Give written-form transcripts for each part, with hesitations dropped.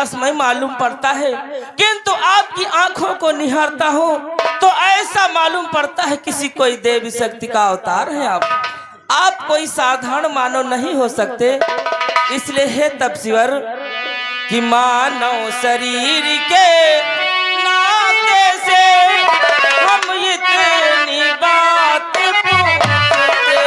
प्रकाशमय मालूम पड़ता है, किंतु आपकी आंखों को निहारता हूँ तो ऐसा मालूम पड़ता है किसी कोई देवी शक्ति का अवतार है। आप कोई साधारण मानव नहीं हो सकते। इसलिए हे तपस्वर कि मानव शरीर के नाते से हम इतनी बात पूछते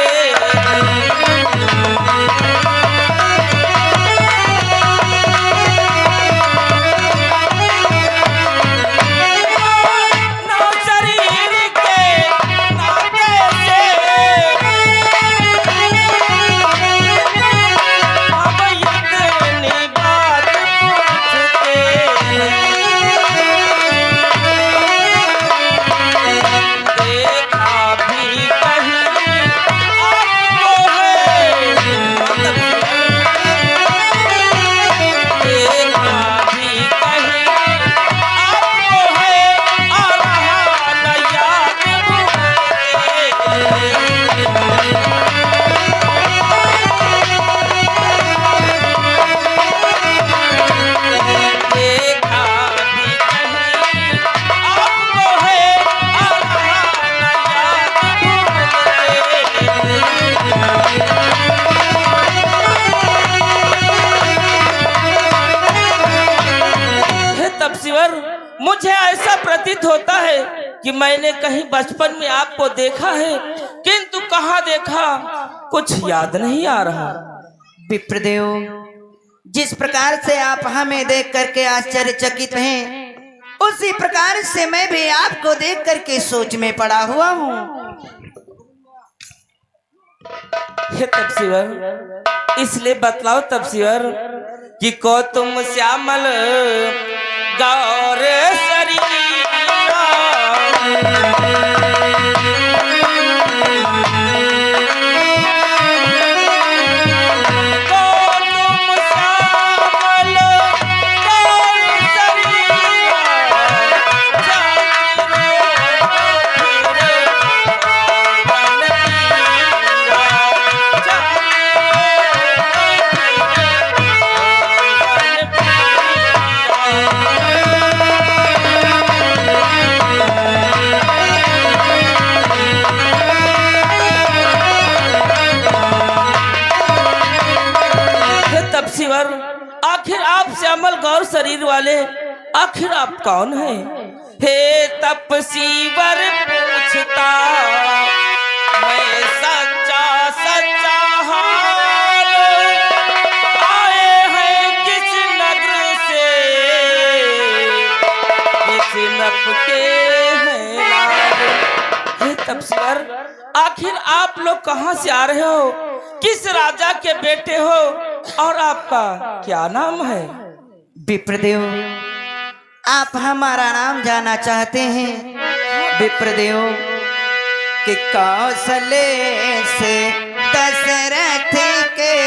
मुझे ऐसा प्रतीत होता है कि मैंने कहीं बचपन में आपको देखा है, किंतु कहाँ देखा कुछ याद नहीं आ रहा। विप्रदेव, जिस प्रकार से आप हमें देख करके आश्चर्यचकित हैं, उसी प्रकार से मैं भी आपको देख करके सोच में पड़ा हुआ हूँ। हे तपस्वर, इसलिए बतलाओ तपस्वर कि को तुम श्यामल गौर शरीरा आखिर आप श्यामल गौर शरीर वाले आखिर आप कौन हैं? हे तपस्वर पूछता मैं सच्चा सच्चा हाल, आए हैं किस नगर से, किस नप के हैं। हे तपस्वर, आखिर आप लोग कहाँ से आ रहे हो, किस राजा के बेटे हो और आपका क्या नाम है? विप्रदेव, आप हमारा नाम जानना चाहते हैं? विप्रदेव कि कौशले से दशरथ के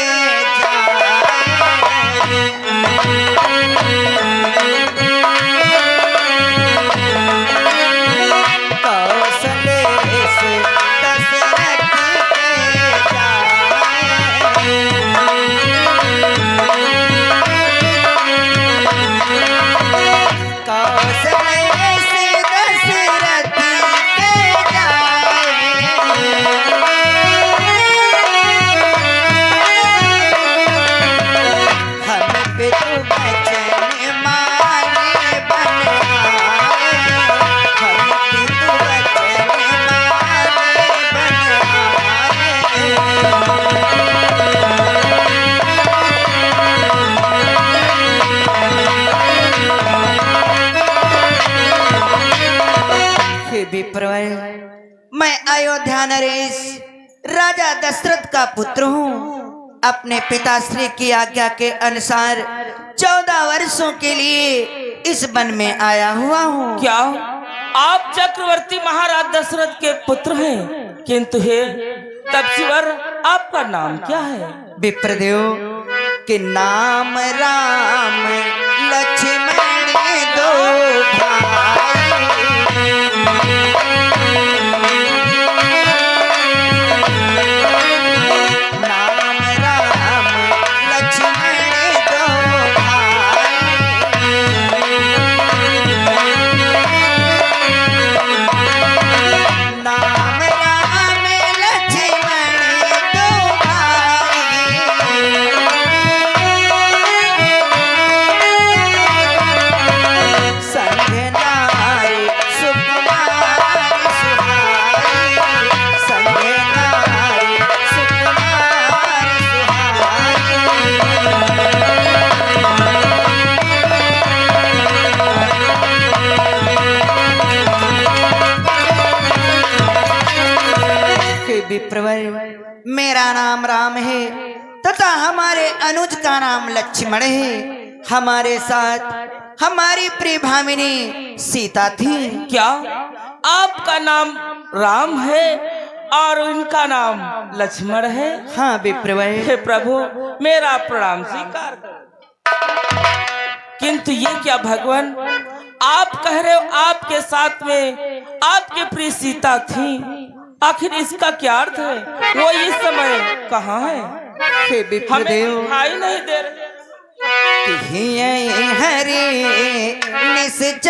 मैं अयोध्या नरेश राजा दशरथ का पुत्र हूँ। अपने पिताश्री की आज्ञा के अनुसार 14 वर्षों के लिए इस वन में आया हुआ हूँ। क्या आप चक्रवर्ती महाराज दशरथ के पुत्र हैं? किंतु हे तपस्वर, आपका नाम क्या है? विप्रदेव के नाम राम लक्ष्मण दो भाई, नाम राम लक्ष्मण दो भाई। विप्रवर, मेरा नाम राम है तथा हमारे अनुज का नाम लक्ष्मण है। हमारे साथ हमारी प्रिय भामिनी सीता थी। क्या आपका नाम राम है और इनका नाम लक्ष्मण है? हाँ विप्रवर। हे प्रभु, मेरा प्रणाम स्वीकार करो। किंतु ये क्या भगवान, आप कह रहे हो आपके साथ में आपके प्रिय सीता थी, आखिर इसका क्या अर्थ है? वो इस समय कहाँ है? हे हमें विप्रदेव, दिखाई नहीं दे रहे। हरे निश्चर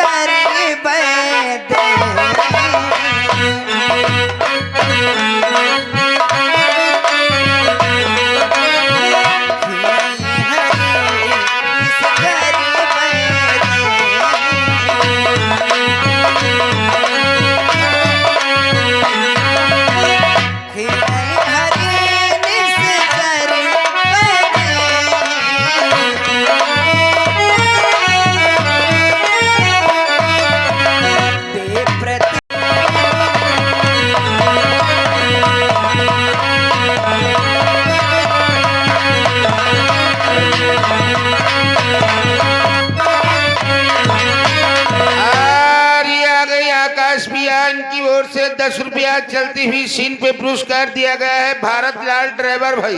बैद की ओर से 10 रुपया चलती हुई सीन पे पुरस्कार दिया गया है भारत लाल ड्राइवर भाई।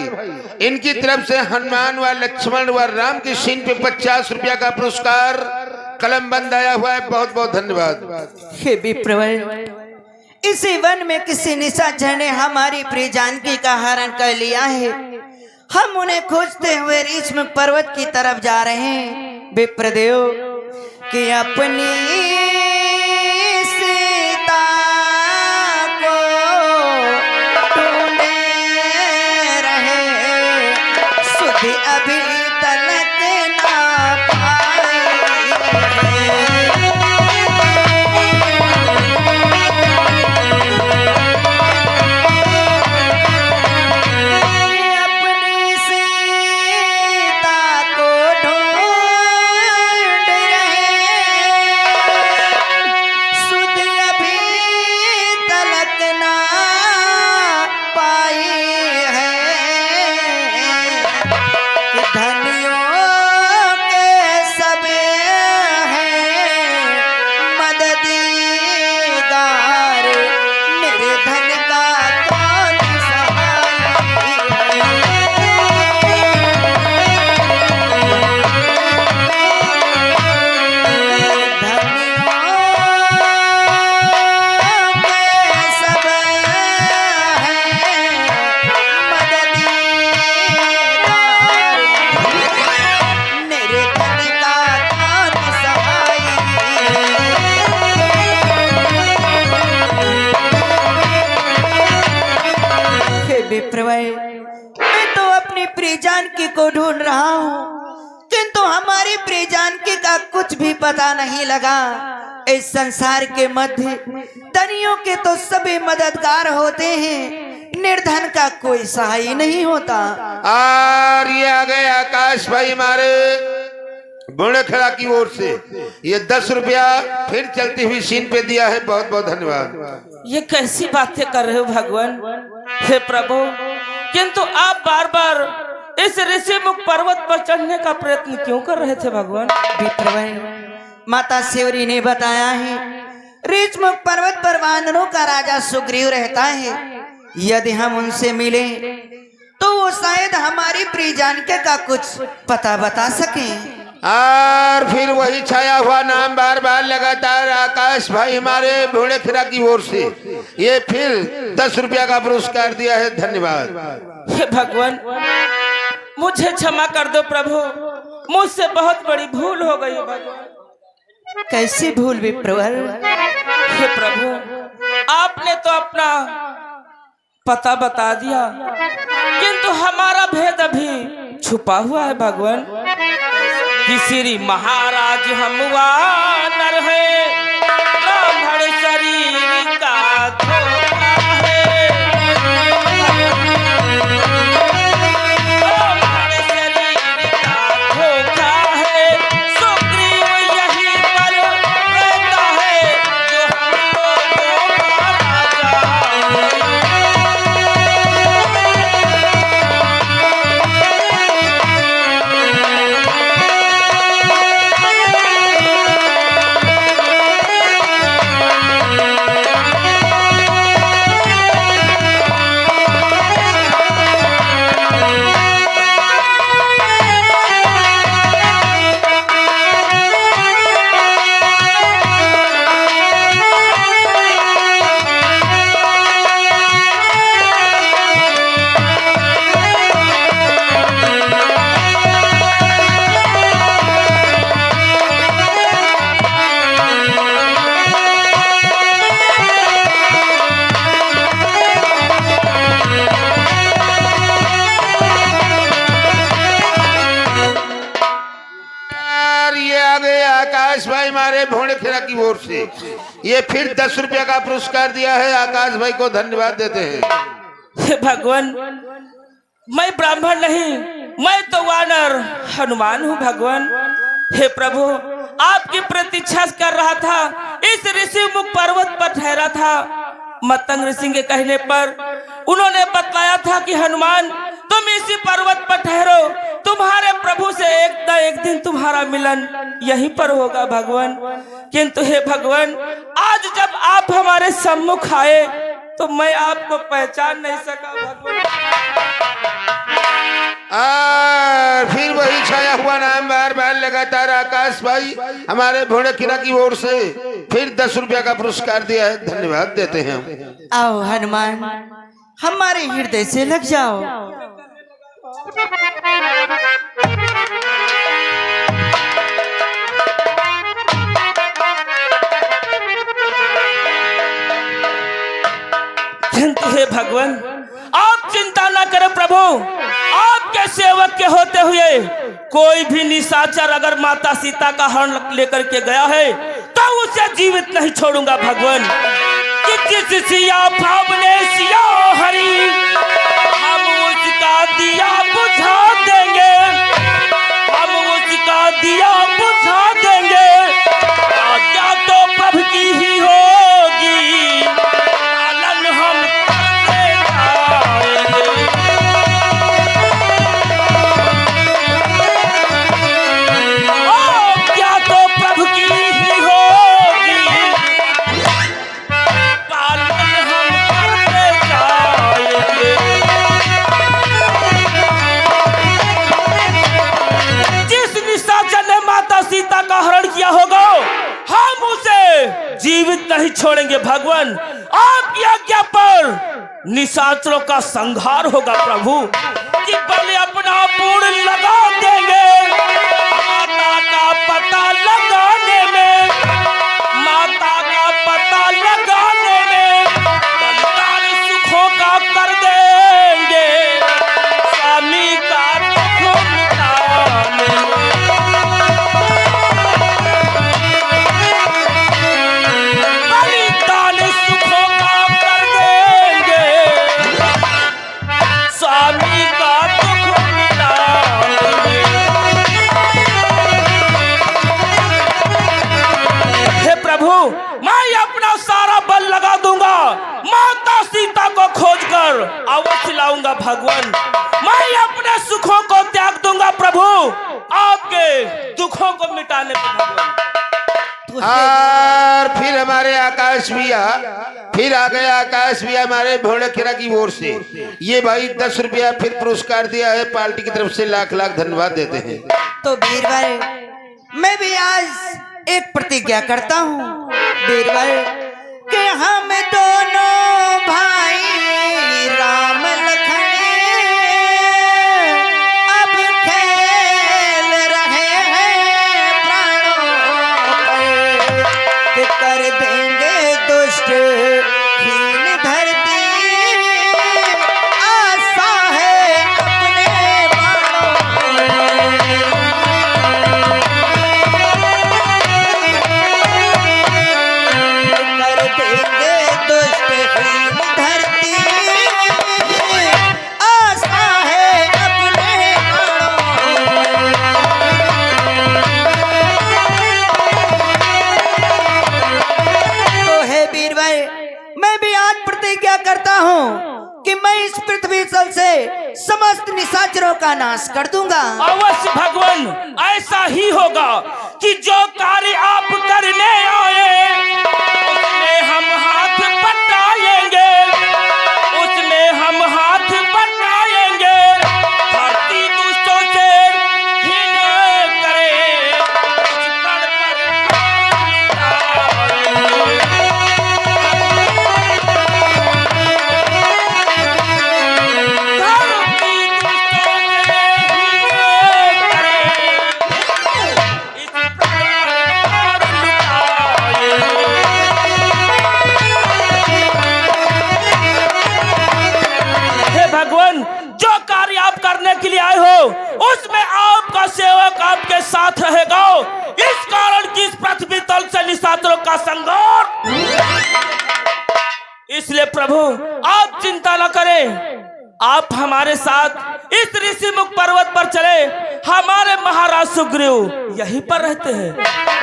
इनकी तरफ से हनुमान व लक्ष्मण व राम की सीन पे 50 रुपया का पुरस्कार कलम बंद आया हुआ है। बहुत बहुत धन्यवाद। हे विप्रवर, इसी वन में किसी निशाचर ने हमारी प्रिय जानकी का हरण कर लिया है। हम उन्हें खोजते हुए रीछम पर्वत की तरफ जा रहे हैं। विप्रदेव कि अपनी सीता को ढूंढे रहे, सुधि अभी तलक ना पाए। अपनी सीता को ढूंढ रहे, सुध अभी तलक ना पाई है। कि धनियों के सब हैं मददगार, मेरे धन का कौन सहाय है। मैं तो अपनी प्रिय जानकी को ढूंढ रहा हूँ, किंतु हमारी प्रिय जानकी का कुछ भी पता नहीं लगा। इस संसार के मध्य धनियों के तो सभी मददगार होते हैं, निर्धन का कोई सहाय नहीं होता। और ये आ गए आकाश भाई हमारे बुणखड़ा की ओर से ये 10 रुपया फिर चलती हुई सीन पे दिया है। बहुत बहुत धन्यवाद। ये कैसी बातें कर रहे हो भगवान? हे प्रभु, किंतु आप बार बार इस ऋषिमुख पर्वत पर चढ़ने का प्रयत्न क्यों कर रहे थे भगवान? विप्रवर, माता सेवरी ने बताया है ऋषिमुख पर्वत पर वानरों का राजा सुग्रीव रहता है। यदि हम उनसे मिले तो वो शायद हमारी प्रिय जानकी का कुछ पता बता सकें। और फिर वही छाया हुआ नाम बार बार लगातार आकाश भाई हमारे बुणखड़ा की ओर से ये फिर 10 रुपया का पुरस्कार दिया है। धन्यवाद। हे भगवान, मुझे क्षमा कर दो प्रभु, मुझसे बहुत बड़ी भूल हो गई है भगवान। कैसी भूल विप्रवर? हे प्रभु, आपने तो अपना पता बता दिया, किंतु हमारा भेद अभी छुपा हुआ है भगवान। कि श्री महाराज हम वानर है, ब्राह्मण शरीर का धोखा है। ब्राह्मण शरीर का धोखा है, सुग्रीव यही पर रहता है, जो हमको धोखा राजा। आकाश भाई हमारे भोड़े खेरा की ओर से ये फिर 10 रुपया का पुरस्कार दिया है। आकाश भाई को धन्यवाद देते हैं। हे भगवान, मैं ब्राह्मण नहीं, मैं तो वानर हनुमान हूँ भगवान। हे प्रभु, आपकी प्रतीक्षा कर रहा था, इस ऋषि मुख पर्वत पर ठहरा था। मतंग ऋषि के कहने पर उन्होंने बतलाया था कि हनुमान तुम इसी पर्वत पर ठहरो, तुम्हारे प्रभु से एक न एक दिन तुम्हारा मिलन यहीं पर होगा भगवान। किंतु हे भगवान, आज जब आप हमारे सम्मुख आए तो मैं आपको पहचान नहीं सका भगवान। फिर वही छाया हुआ नाम बार बार लगातार आकाश भाई हमारे भोड़े किला की ओर से फिर 10 रुपया का पुरस्कार दिया है। धन्यवाद देते हैं। आओ हनुमान, हमारे हृदय से लग जाओ। किंतु हे भगवान, आप चिंता न करें प्रभु, आपके सेवक के होते हुए कोई भी निशाचर अगर माता सीता का हरण लेकर के गया है तो उसे जीवित नहीं छोड़ूंगा भगवान। कि जिस सिया भावने सिया हरी, हम उसका दिया बुझा देंगे, हम उसका दिया बुझा देंगे। आज्ञा तो प्रभु की ही होगी, पालन हम करते जाएंगे। आज्ञा तो प्रभु की ही होगी, पालन हम करते जाएंगे। जिस निशाचर ने माता सीता का हरण किया होगा, हम उसे जीवित नहीं छोड़ेंगे भगवान। आपकी आज्ञा पर निशाचरों का संहार होगा प्रभु, कि बल अपना पूर्ण लगा देंगे। माता का पता लगाने में, माता का पता लगाने में बलिदान सुखों का कर देंगे। स्वामी का दुख मिटाने में, बलिदान सुखों का कर देंगे। स्वामी का दुख मिटाने में। हे प्रभु, मैं अपना सारा बल लगा दूंगा, माता सीता को खोजकर अवश्य लाऊंगा भगवान। मैं अपने सुखों को त्याग दूंगा प्रभु, आपके दुखों को मिटाने पर भगवान। और फिर हमारे आकाश भैया फिर आ गए। आकाश भैया हमारे भोड़े खेरा की ओर से ये भाई 10 रुपया फिर पुरस्कार दिया है। पार्टी की तरफ से लाख लाख धन्यवाद देते हैं। तो बीरबल, मैं भी आज एक प्रतिज्ञा करता हूँ बीरबल, कि हम दोनों भाई राम लखन अब खेल रहे हैं प्राणों पर, कि कर देंगे दुष्ट हीन धरती, आशा है अपने बाणों में। कर देंगे दुष्ट हीन धरती, आशा है अपने बाणों में। तो हे बीरबल, मैं भी आज प्रतिज्ञा करता हूँ कि मैं इस पृथ्वी तल से समस्त निशाचरों का नाश कर दूंगा। अवश्य भगवान, ऐसा ही होगा कि जो कार्य आप करने आए उसमें हम हाथ बटाएंगे, उसमें हम हाथ बटाएंगे। धरती दुष्टों से हीन करे, उस पर धरती दुष्टों से हीन करे, इस प्रकार चिंता न करें, आप हमारे साथ इस ऋषि मुख पर्वत पर चले। हमारे महाराज सुग्रीव यहीं पर रहते हैं।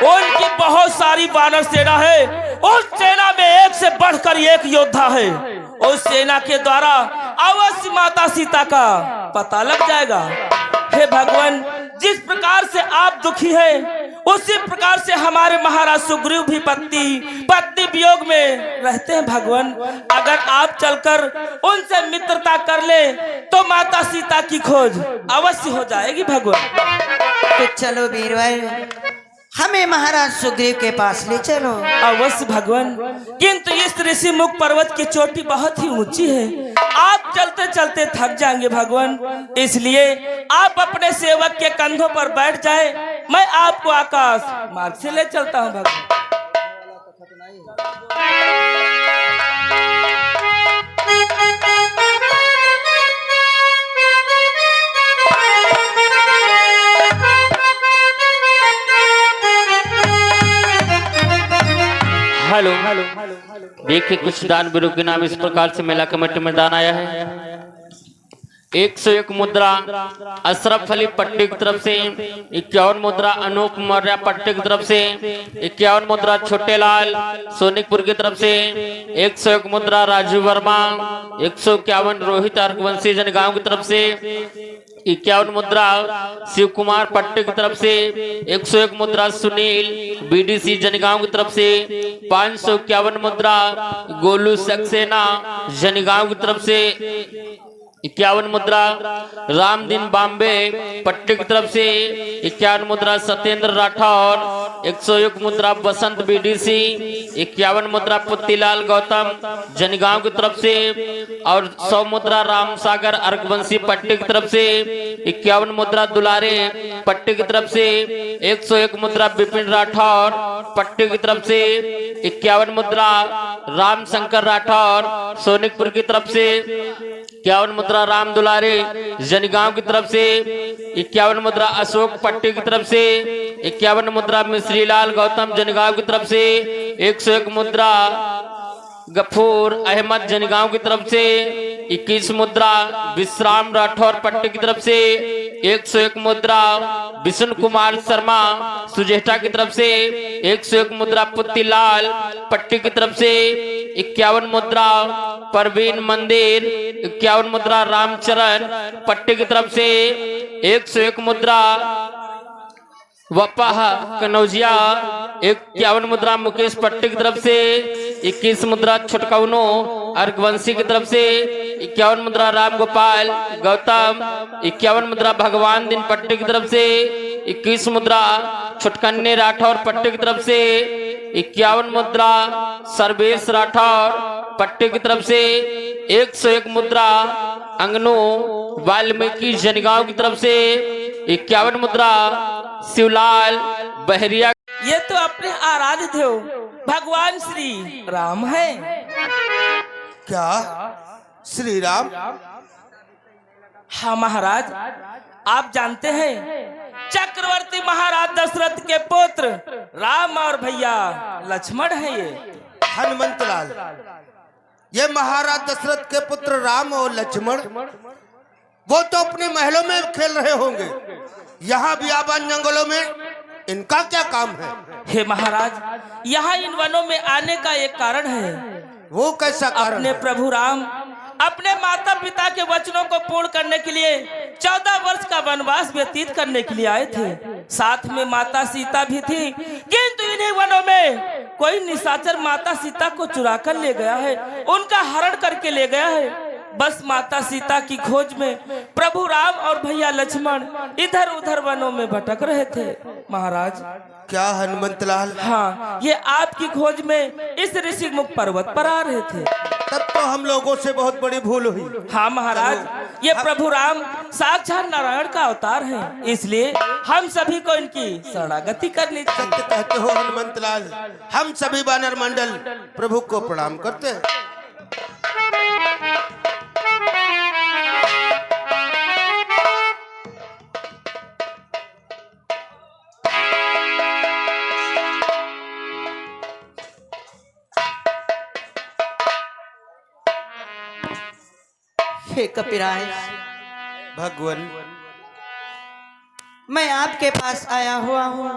उनकी बहुत सारी वानर सेना है। उस सेना में एक से बढ़कर एक योद्धा है। उस सेना के द्वारा अवश्य माता सीता का पता लग जाएगा। हे भगवान, जिस प्रकार से आप दुखी हैं, उसी प्रकार से हमारे महाराज सुग्रीव भी पत्नी वियोग में रहते हैं। भगवान, अगर आप चलकर उनसे मित्रता कर ले तो माता सीता की खोज अवश्य हो जाएगी। भगवान, तो चलो वीरवर, हमें महाराज सुग्रीव के पास ले चलो। अवश्य भगवान, किंतु इस ऋषि मुख पर्वत की चोटी बहुत ही ऊंची है। आप चलते चलते थक जाएंगे भगवान, इसलिए आप अपने सेवक के कंधों पर बैठ जाए। मैं आपको आकाश मार्ग से ले चलता हूँ भगवान। हेलो, देखिए कुछ दान वीरों के नाम इस प्रकार से मेला कमेटी में दान आया है। 101 मुद्रा अशरफ अली पट्टी की तरफ से, 51 मुद्रा अनूप मौर्य पट्टी की तरफ से, 51 मुद्रा छोटे लाल सोनिकपुर की तरफ से, 101 मुद्रा राजू वर्मा, 151 रोहित अर्कवंशी जनगांव की तरफ से, 51 मुद्रा शिव कुमार पट्टी की तरफ से, 101 मुद्रा सुनील बीडीसी जनगांव की तरफ से, 551 मुद्रा गोलू सक्सेना जनगांव की तरफ से, 51 मुद्रा रामदीन बॉम्बे पट्टी की तरफ से, 51 मुद्रा सत्येंद्र राठौर, 101 मुद्रा बसंत बीडीसी, 51 मुद्रा पुत्तीलाल गौतम जनगांव की तरफ से और 100 मुद्रा राम सागर अर्कवंशी पट्टी की तरफ से, 51 मुद्रा दुलारे पट्टी की तरफ से, 101 मुद्रा विपिन राठौर पट्टी की तरफ से, 51 मुद्रा राम शंकर राठौर सोनिकपुर की तरफ से, 51 मुद्रा राम दुलारे जनगांव की तरफ से, 51 मुद्रा अशोक पट्टी की तरफ से, 51 मुद्रा मिश्रीलाल गौतम जनगांव की तरफ से, 101 मुद्रा गफूर अहमद जनगांव की तरफ से, 21 मुद्रा विश्राम राठौर पट्टी की तरफ से, 101 मुद्रा विष्णु कुमार शर्मा सुजेठा की तरफ से, 101 मुद्रा पुत्तीलाल पट्टी की तरफ से, 51 मुद्रा परवीन मंदिर, 51 मुद्रा रामचरण पट्टी की तरफ से, 101 मुद्रा वपाह कनौजिया, 51 मुद्रा मुकेश पट्टी की तरफ से, 21 मुद्रा छुटकौनो अर्कवंशी की तरफ से, 51 मुद्रा राम गोपाल गौतम, 51 मुद्रा भगवान दिन पट्टी की तरफ से, 21 मुद्रा छुटकन्ने राठौर पट्टी की तरफ से, 51 मुद्रा सर्वेश राठौर पट्टी की तरफ से, 101 मुद्रा अंगनो वाल्मीकि जनगांव की तरफ से, 51 मुद्रा शिवलाल बहरिया। ये तो अपने आराध्य देव भगवान श्री राम है। क्या श्री राम? हाँ महाराज, आप जानते हैं चक्रवर्ती महाराज दशरथ के पुत्र राम और भैया लक्ष्मण है। ये हनुमंत लाल, ये महाराज दशरथ के पुत्र राम और लक्ष्मण, वो तो अपने महलों में खेल रहे होंगे, यहाँ बियाबान जंगलों में इनका क्या काम है? हे महाराज, यहाँ इन वनों में आने का एक कारण है। वो कैसा कारण? अपने प्रभु राम अपने माता पिता के वचनों को पूर्ण करने के लिए 14 वर्ष का वनवास व्यतीत करने के लिए आए थे। साथ में माता सीता भी थी, किंतु इन्हीं वनों में कोई निशाचर माता सीता को चुरा कर ले गया है, उनका हरण करके ले गया है। बस माता सीता की खोज में प्रभु राम और भैया लक्ष्मण इधर उधर वनों में भटक रहे थे महाराज। क्या हनुमंत लाल? हाँ, ये आपकी खोज में इस ऋषि मुख पर्वत पर आ रहे थे। तब तो हम लोगों से बहुत बड़ी भूल हुई। हाँ महाराज, ये प्रभु राम साक्षात नारायण का अवतार है, इसलिए हम सभी को इनकी शरणागति करनी चाहिए। सत्य कहते हो हनुमंत लाल, हम सभी वानर मंडल प्रभु को प्रणाम करते हैं। हे कपिराज, भगवान, मैं आपके पास आया हुआ हूँ।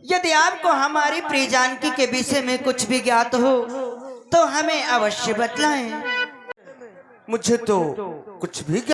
यदि आपको हमारी प्रिय जानकी के विषय में कुछ भी ज्ञात हो तो हमें अवश्य बतलाएं। मुझे तो कुछ भी